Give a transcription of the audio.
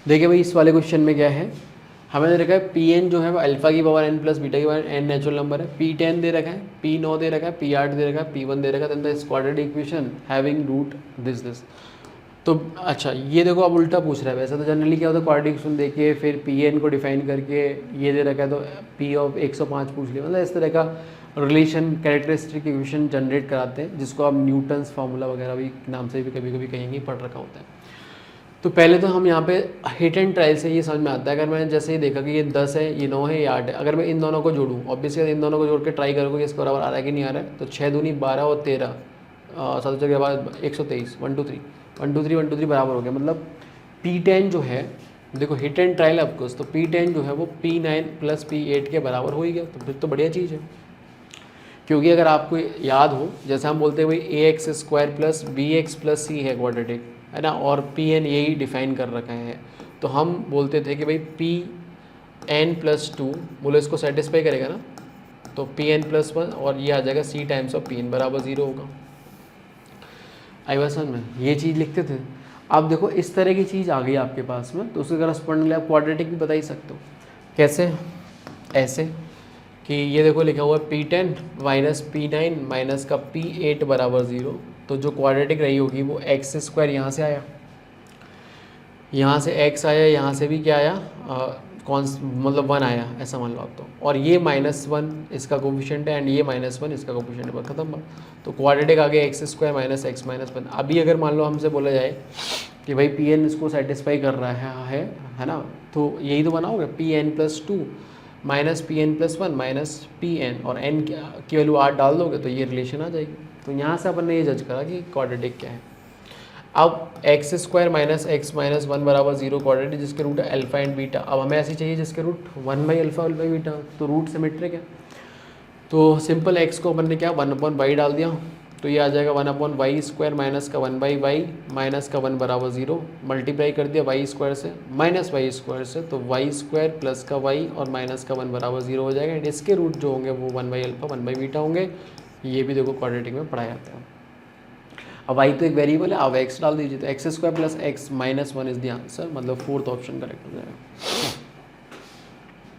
देखिए भाई इस वाले क्वेश्चन में क्या है, हमें दे रखा है पी एन जो है वो अल्फा की पावर एन प्लस बीटा की पावर एन नेचुरल नंबर है, पी 10 दे रखा है, पी 9 दे रखा है, पी 8 दे रखा है, पी 1 दे रखा है, then the quadratic equation having root this. तो अच्छा ये देखो अब उल्टा पूछ रहा है, वैसे तो जनरली क्या होता है क्वाड्रेटिक इक्वेशन देके फिर पी एन को डिफाइन करके ये दे रखा है तो पी ऑफ 105 पूछ लिया, मतलब इस तरह का रिलेशन कैरेक्टरिस्टिक इक्वेशन जनरेट कराते हैं, जिसको आप न्यूटन्स फार्मूला वगैरह भी नाम से भी कभी कभी कहेंगे, पढ़ रखा होता है। तो पहले तो हम यहाँ पे हिट एंड ट्रायल से ये समझ में आता है, अगर मैंने जैसे ही देखा कि ये 10 है, ये 9 है, ये 8 है, अगर मैं इन दोनों को जोड़ूँ, ऑब्वियसली इन दोनों को जोड़ के ट्राई करूँगा कि इसके बराबर आ रहा है कि नहीं आ रहा है, तो 6 दूनी 12 और 13 7 के बाद 123 1 2 3 1 2 3 1 2 3 बराबर हो गया, मतलब P10 जो है, देखो हिट एंड ट्रायल ऑफकोर्स, तो P10 जो है वो P9 प्लस P8 के बराबर हो ही गया, तो फिर तो बढ़िया चीज़ है। क्योंकि अगर आपको याद हो, जैसे हम बोलते हैं भाई a x square plus b x plus c है क्वाड्रेटिक, है ना, और पी एन यही डिफाइन कर रखा है, तो हम बोलते थे कि भाई पी एन प्लस टू बोलो इसको सेटिस्फाई करेगा ना, तो पी एन प्लस वन और ये आ जाएगा सी टाइम्स ऑफ पी एन बराबर 0 होगा। आई बात समझ में, ये चीज़ लिखते थे। अब देखो इस तरह की चीज़ आ गई आपके पास में, तो उसके करस्पॉन्डिंगली आप क्वाड्रेटिक भी बता ही सकते हो। कैसे? ऐसे कि ये देखो लिखा हुआ है P10 माइनस P9 माइनस का P8 बराबर 0, तो जो क्वाड्रेटिक रही होगी वो एक्स स्क्वायर यहाँ से आया, यहाँ से x आया, यहाँ से भी क्या आया, कौन मतलब 1 आया, ऐसा मान लो आप तो, और ये -1 इसका कोफिशिएंट है एंड ये -1 इसका कोफिशिएंट है, खत्म बात। तो क्वाड्रेटिक आ गया x square minus x minus 1। अभी अगर मान लो हमसे बोला जाए कि भाई पी एन इसको सेटिस्फाई कर रहा है ना, तो यही तो बनाओगे P N plus two minus P N plus one minus P N, और एन की वैल्यू 8 डाल दोगे तो ये रिलेशन आ जाएगी। तो यहाँ से अपन ने ये जज करा कि क्वाड्रेटिक क्या है। अब x square minus x minus 1 बराबर 0 क्वाड्रेटिक जिसके रूट है अल्फा एंड बीटा। अब हमें ऐसी चाहिए जिसके root 1 by alpha 1 by beta, तो रूट सिमेट्रिक है, तो सिंपल एक्स को अपन ने क्या 1/y डाल दिया, तो ये आ जाएगा 1/y स्क्वायर माइनस का 1/y माइनस का 1 बराबर 0, मल्टीप्लाई कर दिया y स्क्वायर से माइनस y स्क्वायर से, तो y स्क्वायर प्लस का y और माइनस का 1 बराबर 0 हो जाएगा, एंड इसके रूट जो होंगे वो 1 बाई अल्फा 1 बाई बीटा होंगे। ये भी देखो क्वाड्रेटिक में पढ़ाया जाता है। अब y तो एक वेरिएबल है, अब x डाल दीजिए, तो x square plus x minus 1 is the answer, मतलब फोर्थ ऑप्शन करेक्ट हो जाएगा।